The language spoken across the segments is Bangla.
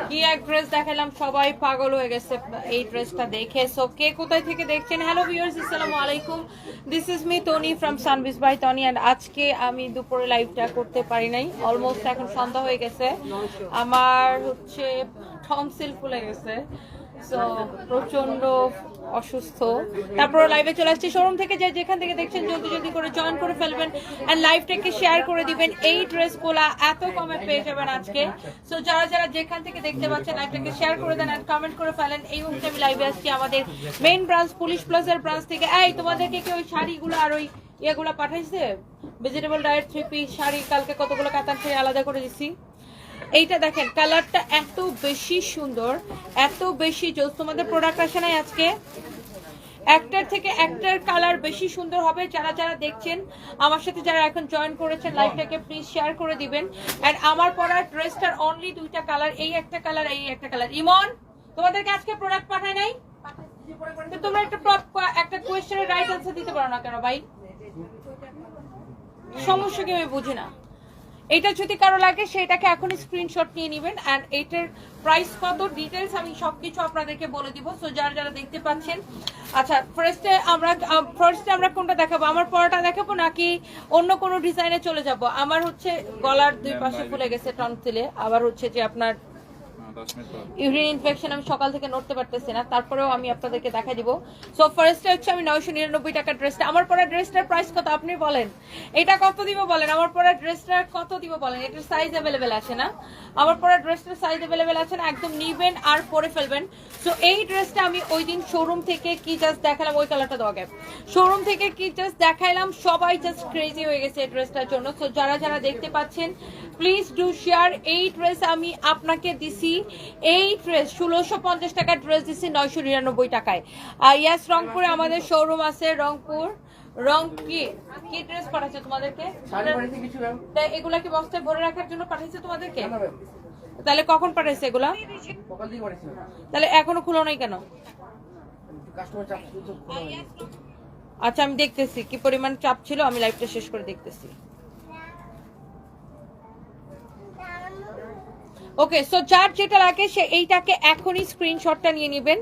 কি এক ড্রেস দেখালাম, সবাই পাগল হয়ে গেছে এই ড্রেসটা দেখে। সো কে কোথায় থেকে দেখছেন? হ্যালো ভিউয়ার্স, আসসালামু আলাইকুম। This is me Toni from Sunbiz by Toni. And আজকে আমি দুপুরে লাইভটা করতে পারি নাই, অলমোস্ট এখন সন্ধ্যা হয়ে গেছে। আমার হচ্ছে টনসিল ফুলে গেছে, সো প্রচন্ড অসুস্থ। তারপর লাইভে চলে আসছি শোরুম থেকে। যে যেখান থেকে দেখছেন জলদি জলদি করে জয়েন করে ফেলবেন এন্ড লাইভটাকে শেয়ার করে দিবেন। এই ড্রেসগুলো এত কমে পেয়ে যাবেন আজকে। সো যারা যারা যেখান থেকে দেখতে পাচ্ছেন লাইভটাকে শেয়ার করে দেন এন্ড কমেন্ট করে ফেলেন। এই মুহূর্তে আমি লাইভে আসছি আমাদের মেইন ব্রাঞ্চ পুলিশ প্লাজার ব্রাঞ্চ থেকে। এই তোমাদেরকে কি ওই শাড়িগুলো আর ওই ইয়েগুলো পাঠাইছে? ভেজিটেবল ডায়েট 3 পিস শাড়ি কালকে কতগুলো কাতান শাড়ি আলাদা করে দিছি। এইটা দেখেন, কালারটা এত বেশি সুন্দর, এত বেশি জোস। তোমাদের প্রোডাক্ট আসে নাই আজকে, একটার থেকে একটার কালার বেশি সুন্দর হবে। যারা যারা দেখছেন আমার সাথে, যারা এখন জয়েন করেছেন লাইভটাকে প্লিজ শেয়ার করে দিবেন। এন্ড আমার পরা ড্রেসটার অনলি দুইটা কালার, এই একটা কালার, এই একটা কালার। ইমন, তোমাদেরকে আজকে প্রোডাক্ট পাঠায় নাই? তো তোমরা একটা কোয়েশ্চেনের রাইট আনসার দিতে পারো না কেন ভাই? সমস্যা কি আমি বুঝি না। এটা যদি কারো লাগে সেটাকে এখনই স্ক্রিনশট নিয়ে নেবেন। অ্যান্ড এইটার প্রাইস কত, ডিটেলস আমি সবকিছু আপনাদেরকে বলে দিব। সো যারা যারা দেখতে পাচ্ছেন, আচ্ছা ফার্স্টে আমরা কোনটা দেখাবো? আমার পরাটা দেখাবো নাকি অন্য কোনো ডিজাইনে চলে যাব? আমার হচ্ছে গলার দুই পাশে ফুলে গেছে টনসিলে, আবার হচ্ছে যে আপনার ইউরিন ইনফেকশন, আমি সকাল থেকে নড়তে পারতেছি না, তারপরেও আমি আপনাদেরকে দেখা দিব। সো ফার্স্টে হচ্ছে আমি 999 টাকা ড্রেসটা, আমার পরা ড্রেসটার প্রাইস কত আপনি বলেন? এটা কত দিব বলেন? আমার পরা ড্রেসটার কত দিব বলেন? এটার সাইজ অ্যাভেলেবেল আছে না? আমার পরা ড্রেসটার সাইজ অ্যাভেলেবেল আছে না? একদম নিবেন আর পরে ফেলবেন। সো এই ড্রেসটা আমি ওই দিন শোরুম থেকে কি জাস্ট দেখালাম, ওই কালারটা দেওয়া গ্যাপ, শোরুম থেকে কি জাস্ট দেখাইলাম, সবাই জাস্ট ক্রেজি হয়ে গেছে এই ড্রেসটার জন্য। সো যারা যারা দেখতে পাচ্ছেন প্লিজ ডু শেয়ার। এই ড্রেস আমি আপনাকে দিছি, এই ড্রেস 1650 টাকার ড্রেস দিছি 999 টাকায়। ইয়াস, রংপুরে আমাদের শোরুম আছে। রংপুর কি ড্রেস পাঠাচ্ছে তোমাদেরকে? এগুলা কি বস্তায় ভরে রাখার জন্য পাঠাইছে তোমাদেরকে? তাহলে কখন পাঠাইছে এগুলা? তাহলে এখনো খুলো নাই কেন? আচ্ছা আমি দেখতেছি কি পরিমাণ চাপ ছিল, আমি লাইভটা শেষ করে দেখতেছি। ওকে, সো যার যেটা লাগে সে এইটাকে এখনই স্ক্রিনশটটা নিয়ে নেবেন।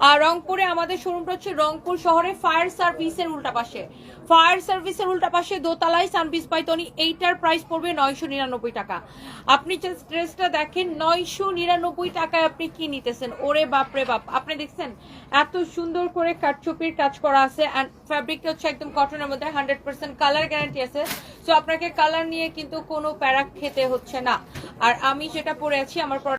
আর রংপুরে আমাদের শোরুমটা হচ্ছে রংপুর শহরে ফায়ার সার্ভিসের উল্টা পাশে, ফায়ার সার্ভিসের উল্টা পাশে দোতলায় সানবিজ বাই তনি। এইটার প্রাইস পড়বে 999 টাকা। আপনি জাস্ট ড্রেসটা দেখেন, 999 টাকায় আপনি কি নিতেছেন? ওরে বাপরে বাপ, আপনি দেখছেন এত সুন্দর করে কাটচুপির কাজ করা আছে। অ্যান্ড ফ্যাব্রিকটা হচ্ছে একদম কটনের মধ্যে, 100% কালার গ্যারান্টি আছে। সো আপনাকে কালার নিয়ে কিন্তু কোনো প্যারা খেতে হচ্ছে না। আর আমি যেটা পরে আছি, আমার